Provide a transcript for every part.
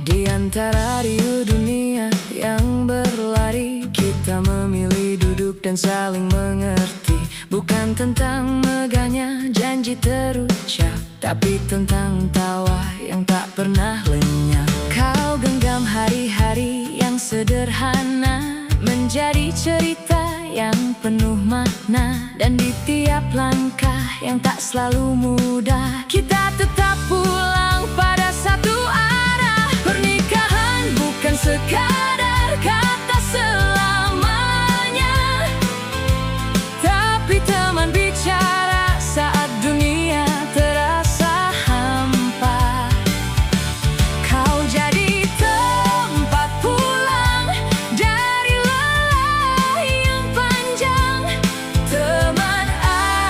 Di antara riuh dunia yang berlari, kita memilih duduk dan saling mengerti. Bukan tentang megahnya janji terucap, tapi tentang tawa yang tak pernah lenyap. Kau genggam hari-hari yang sederhana menjadi cerita yang penuh makna. Dan di tiap langkah yang tak selalu mudah, kita tetap pulang pada satu arah. Pernikahan bukan sekadar kata selamanya, tapi teman bicara saat dunia terasa hampa. Kau jadi tempat pulang dari lelah yang panjang, teman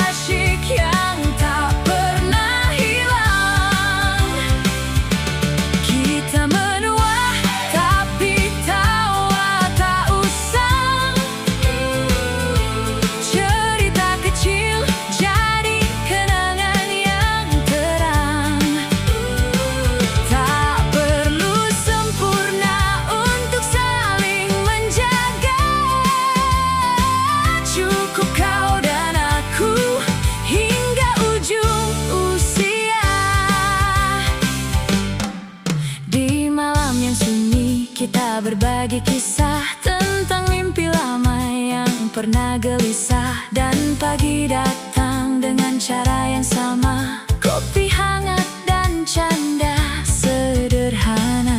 asyik yang tak pernah hilang. Kita menua tapi tawa tak usang, cerita kecil jadi kenangan yang terang. Tak perlu sempurna untuk saling menjaga, cukup kau dan aku hingga ujung usia. Di malam yang sunyi kita berbagi kisah tentang mimpi lama yang pernah gelisah. Dan pagi datang dengan cara yang sama, kopi hangat dan canda sederhana.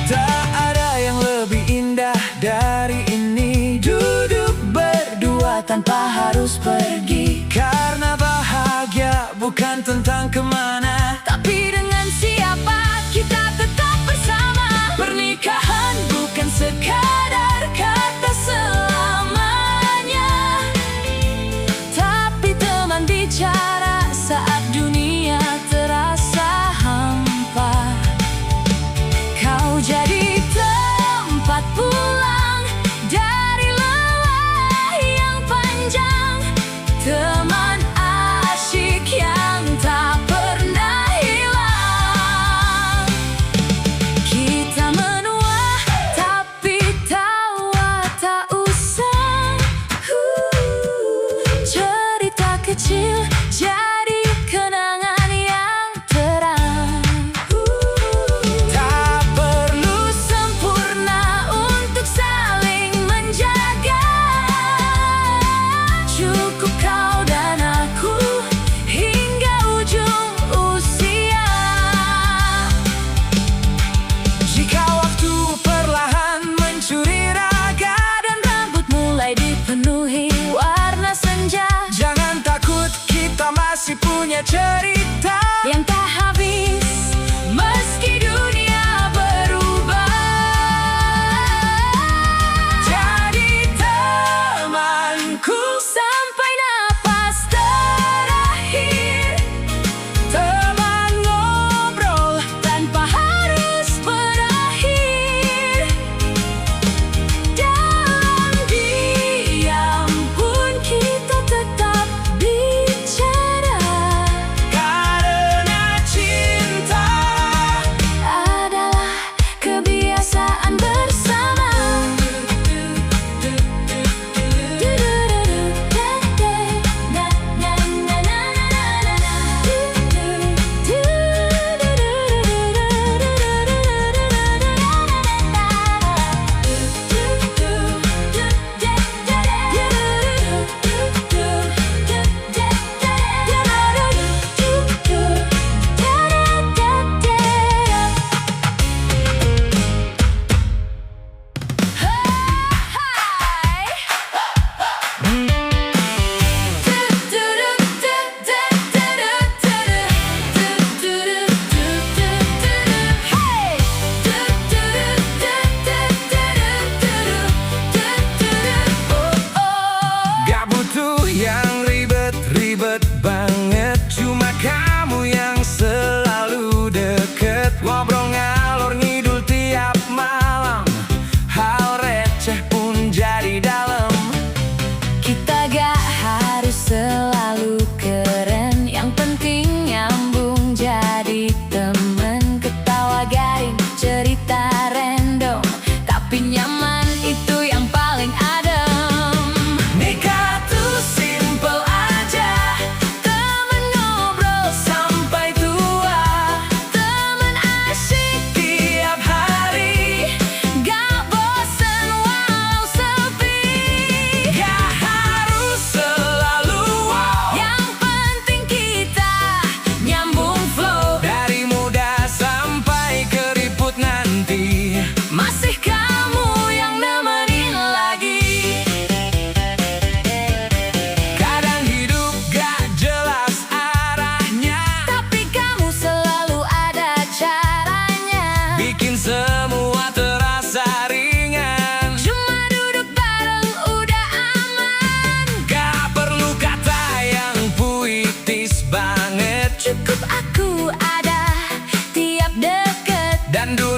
Tak ada yang lebih indah dari ini, duduk berdua tanpa harus pergi. Karena bahagia bukan tentang kemana, tapi dengan siapa kita tetap bersama. Pernikahan bukan sekadar kata selamanya, tapi teman bicara saat dunia terasa hampa. Kau jadi tempat pulang dari lelah yang panjang, teman asyik yang tak pernah hilang. Kita menua tapi tawa tak usang, cerita kecil jadi kenangan yang terang. Tak perlu sempurna untuk saling menjaga, cukup kau dan aku hingga ujung usia. Jika waktu perlahan mencuri raga dan rambut mulai dipenuhi warna senja, jangan takut, kita masih punya cerita yang tak habis meski dunia berubah. Jadi temanku sampai napas terakhir, teman ngobrol tanpa harus berakhir. Dalam diam pun kita tetap bicara, Dan dunia